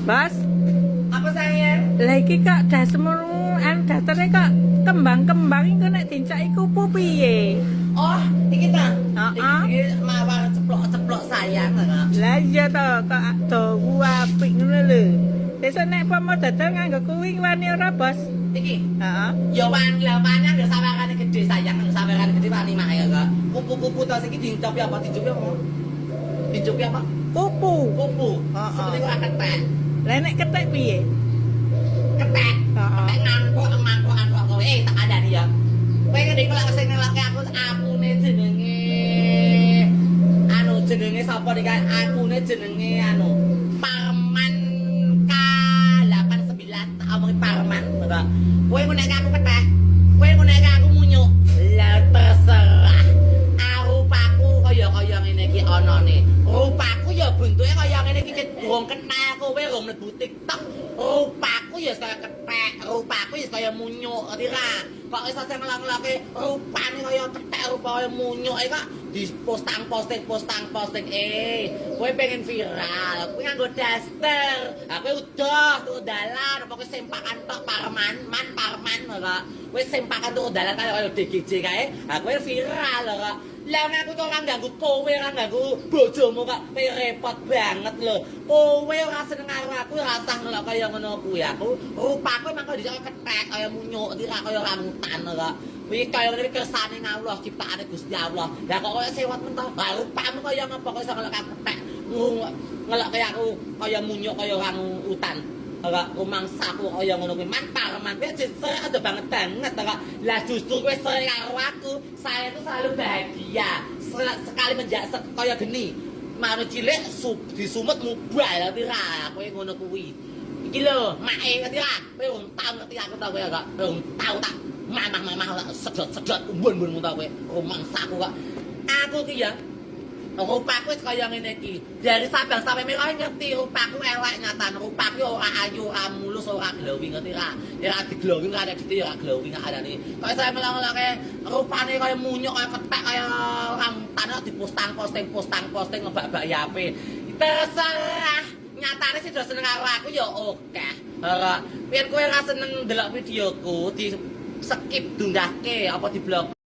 Bos, Apa sayang? lah iki kok dasmu datere kok kembang-kembang iku nek dincaki kupu piye? Oh, iki ta. Heeh. Iki mawar ceplok-ceplok sayang kok. Lah iya to, kok dawu apik ngono lho. Sesuk nek pomo dodol nganggo kuwi wani ora, Bos? Iki. Heeh. Ya wani lah wani anggere sawarane gede sayang, anggere sawarane gede wani mae kok. Kupu-kupu to iki dicopi apa? Dicopi apa? Dicopi apa? Kupu. Kupu. Heeh. Seperti kok ketek. Lah nek ketek piye? Ketek. Heeh. Ketek ngangkok kowe. Tak kandhani ya. Kowe ngendiki lek sing nelake akune jenenge jenenge sapa iki akune jenenge Parman K89 tak omongi Parman kok. Kowe nek aku ketek, kowe nek aku munyuk. Lah terserah. Rupaku kaya ngene iki anane. Rupaku ya bentuke kaya ngene iki durung kenal kowe rung mlebu TikTok. Rupaku ya kaya ketek, rupaku ya kaya munyuk, ngerti ra? Kok iso sing ngelak-ngelake rupane kaya ketek, rupa kaya munyuk iki kok di posting. Kowe pengen viral, kowe nganggo daster. Kowe udah tuh dalan, pokoke sempakan tok Parman kok. Kowe sempakan tuh dalan kaya DGJ kae, kowe viral kok. Lah aku kok ora ganggu kowe, ora ganggu bojomu kok. Kowe repot banget lho. Kowe ora seneng karo aku, ora usah ngelok kaya ngono kuwi. Aku rupaku emang kaya dicok ketek, kaya munyuk, ora kaya rambutan kok. Kuwi kaya ngene kersane Allah, ciptaane Gusti Allah. Lah kok kaya sewot mentok, rupamu kaya ngapa kok iso ngelok ketek. Ngelok kaya aku kaya munyuk, kaya orang utan. Ora rumangsaku kaya ngono kuwi Parman kowe sering ada banget kok. Lah justru kowe sering karo aku, saya tuh selalu bahagia. Sekali menjak kaya geni. Mane cilik disumet mubal ngerti ra kowe ngono kuwi. Iki lho, mae ngerti ra? Kowe wong tau ngerti aku ta kowe kok. Wong tau tak mamah sedot umbun-umbun ta kowe. Rumangsaku kok. Aku ki ya rupaku wis kaya ngene iki. Dari Sabang sampai Merauke ngerti rupaku elek nyatan. Rupaku ora ayu, ora mulus, ora glowing ngerti ra? Ora diglowing, ora dite ora glowing adane. Kok saya melong-melonge rupane kaya munyuk, kaya ketek, kaya orang tanah dipostang-posting ngebak-bak yape. Terserah. Nyatane sing do seneng karo aku ya akeh. Ora, yen kowe ora seneng ndelok videoku di skip dundahke apa di blok